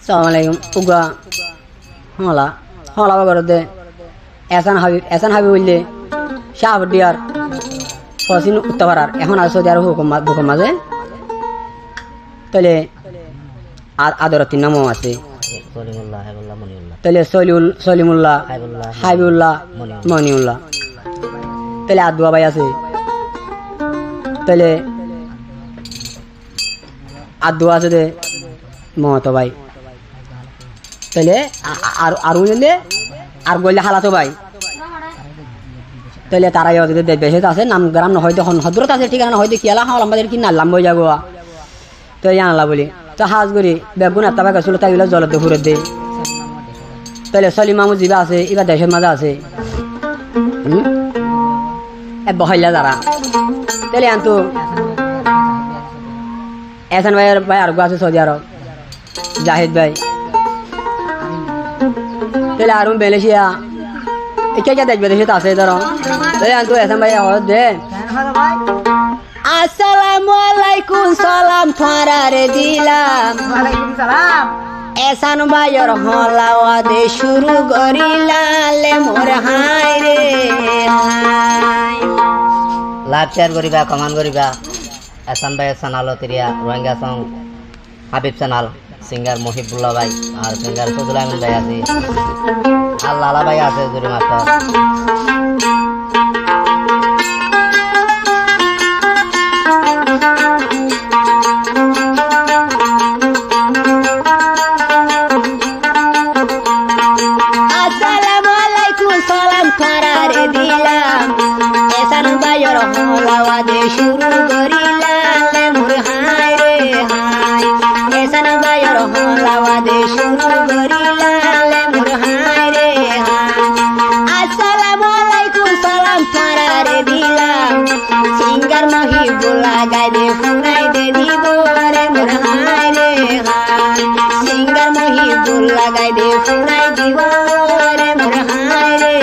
Assalamu alaikum. Uga. Hola. Hola bagorde. Esan Habib বললে শাহবডিয়ার ফসিন উত্তরার এখন আর সৌদি আরব হুকুম মাঝে তাহলে আর আদরতির নামও আছে তাহলে সলিমুল্লাহ হাবিবুল্লাহ মনিউল্লাহ তাহলে আদুয়া ভাই আছে তাহলে আদুয়া আছে দে মহতো ভাই তাহলে আর বললে আর বললে হালাতো ভাই তাহলে তারাই বেশি আছে নাম গ্রাম না হয়তো হজরত আছে ঠিকানা হয়তো কি আলা হাওয়াল আমাদের কি নাল্লাম বই যাবো তো জানালা বলি তো হাজ করি বেগুন একটা ভাগ আসলো তাই জলের দিয়ে ঘুরে দেয় তাহলে সলিম মামু জিবা আছে এবার দেশের মাঝে আছে বহাইলা যারা তাহলে আনতো এসান ভাইয়ের ভাই আর আছে সৌদি আরব জাহিদ ভাই তাহলে আর বেলেশিয়া কে দেখবে দেশে আছে ধরো তাহলে আনতো এসান ভাই দে আসসালামু আলাইকুম সালাম থারারে দিলাম ওয়ালাইকুম সালাম এসান ভাইয়ের হলাওয়া দে শুরু করিলালে মোর হাই রে হাই লাইভ শেয়ার করিবা কমেন্ট করিবা এসান ভাইয়ের চ্যানেল তিরিয়া Rohingya song Habib channel singer Mohibullah ভাই আর সিঙ্গার ফজল আমিন ভাই আছে আর লালা ভাই আছে জুরি মাত্র শুরু করিলালে মোর হাই রে হাই এসান ভাইয়ের হলাওয়া দে শুরু করিলালে মোর হাই রে হাই আসসালামু আলাইকুম সালাম থারারে দিলাম সিঙ্গার মহিবুল্লাহ গাই দে ফুরাই দে দিব রে মোর হাই রে হাই সিঙ্গার মহিবুল্লাহ গাই দে ফুরাই দিব রে মোর হাই রে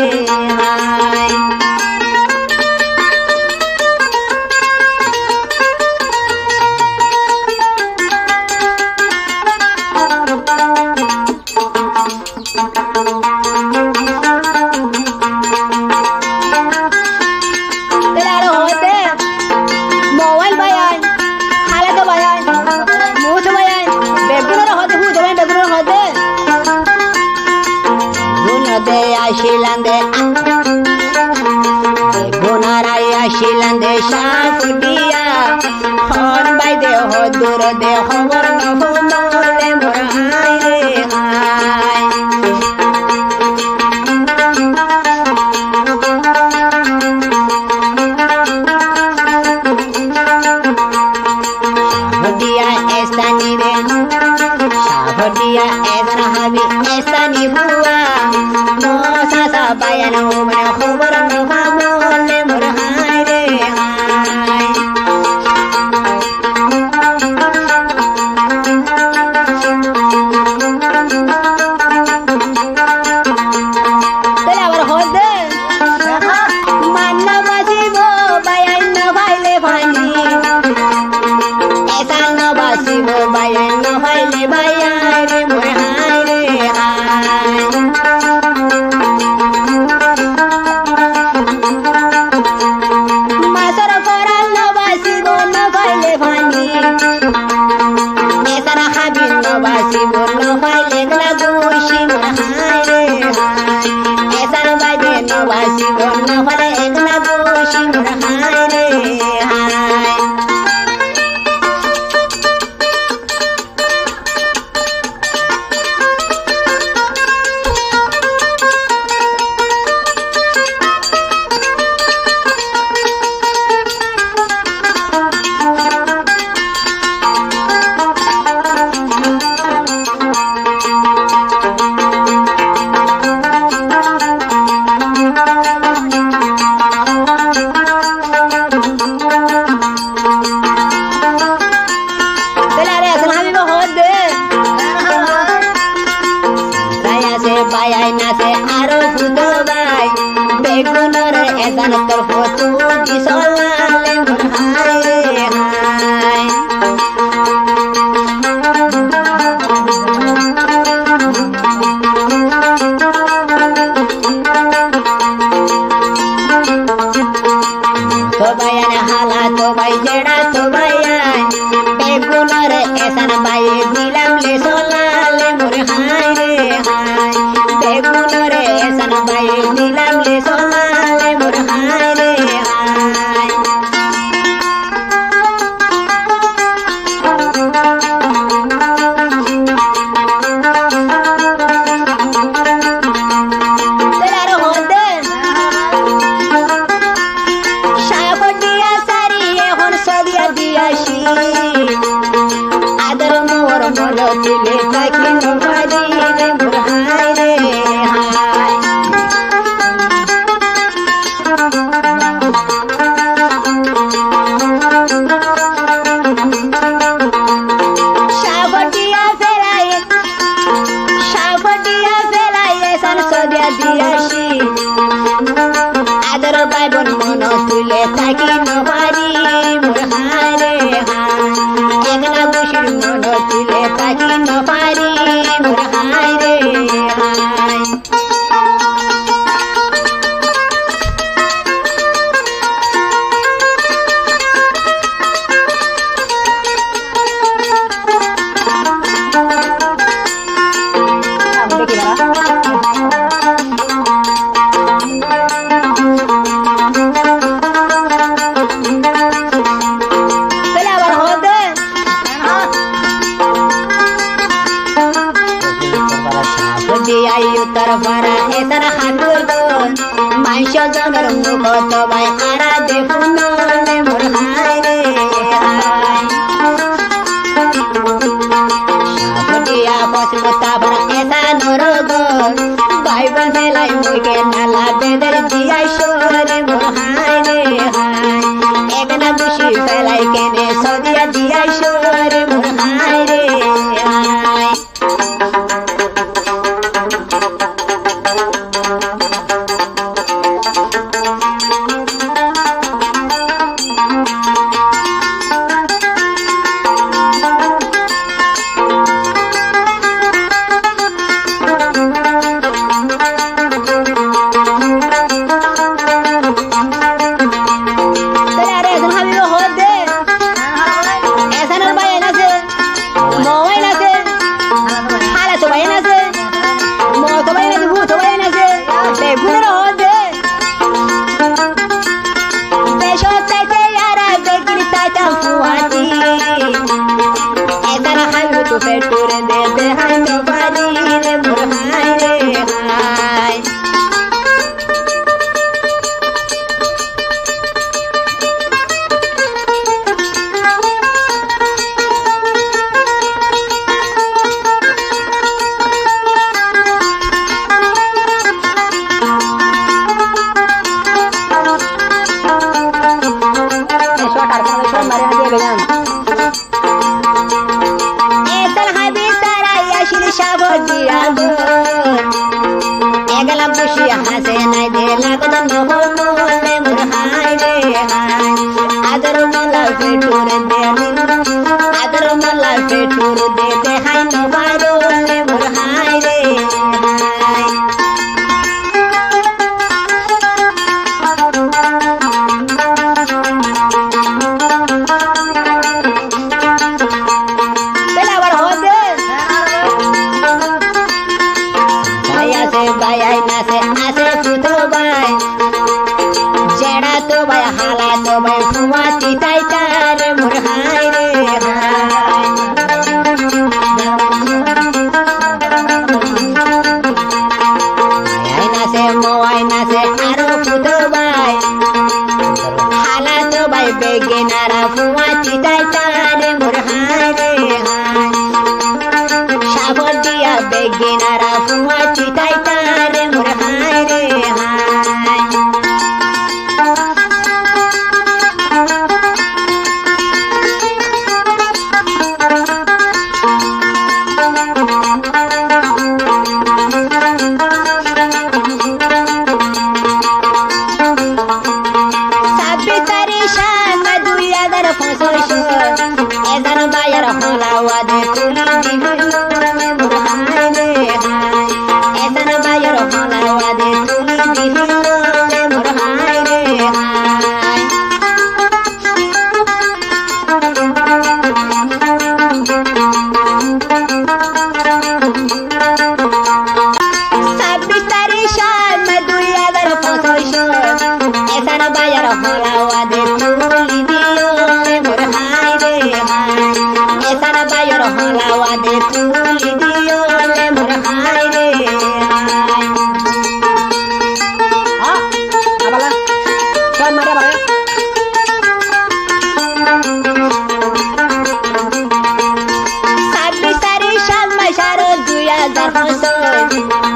high Shilande Gunara Shilande Shafudia Hon by the Hodur de Howard no Mole Murai Shafudia Estani Shafudia Edrahabi Estani Hua Bayan umar khubar no hamole mur hai re hai tela abar hode manna basibo bayan no baile bhani esa no basibo bayan no baile bayan re mur hai re hai ताकि न पारी रे मोर हाय रे हाय संसदिया दियाशी आदर Bible मन तुले ताकि न पारी मोर हाय रे हाय एकना बुशिर मन तुले ताकि न पारी मोर हाय रे हाय तरफरा एतर हातुर दोन माइशो जनर मुख तो बाय आरा देखुन ले मोर हाय रे हाय साबडिया पसमता भरा एता नरगो बाइबल मेलाई मुके नाला बेदर दिया शोरे मोर हाय रे हाय एकना बुशी फेलाई केने सदिया दिया शोरे मोर हाय रे हाय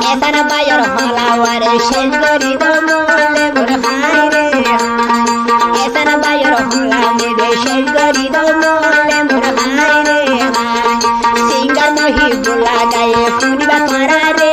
এসান বায়র হলাওয়ারে শেষ করি দমলে মোর হাই রে হাই এসান বায়র হলামে রে শেষ করি দমলে মোর হাই রে হাই সিঙ্গার মহিবুল্লাহ গায়ে ফুরিবা তোরা রে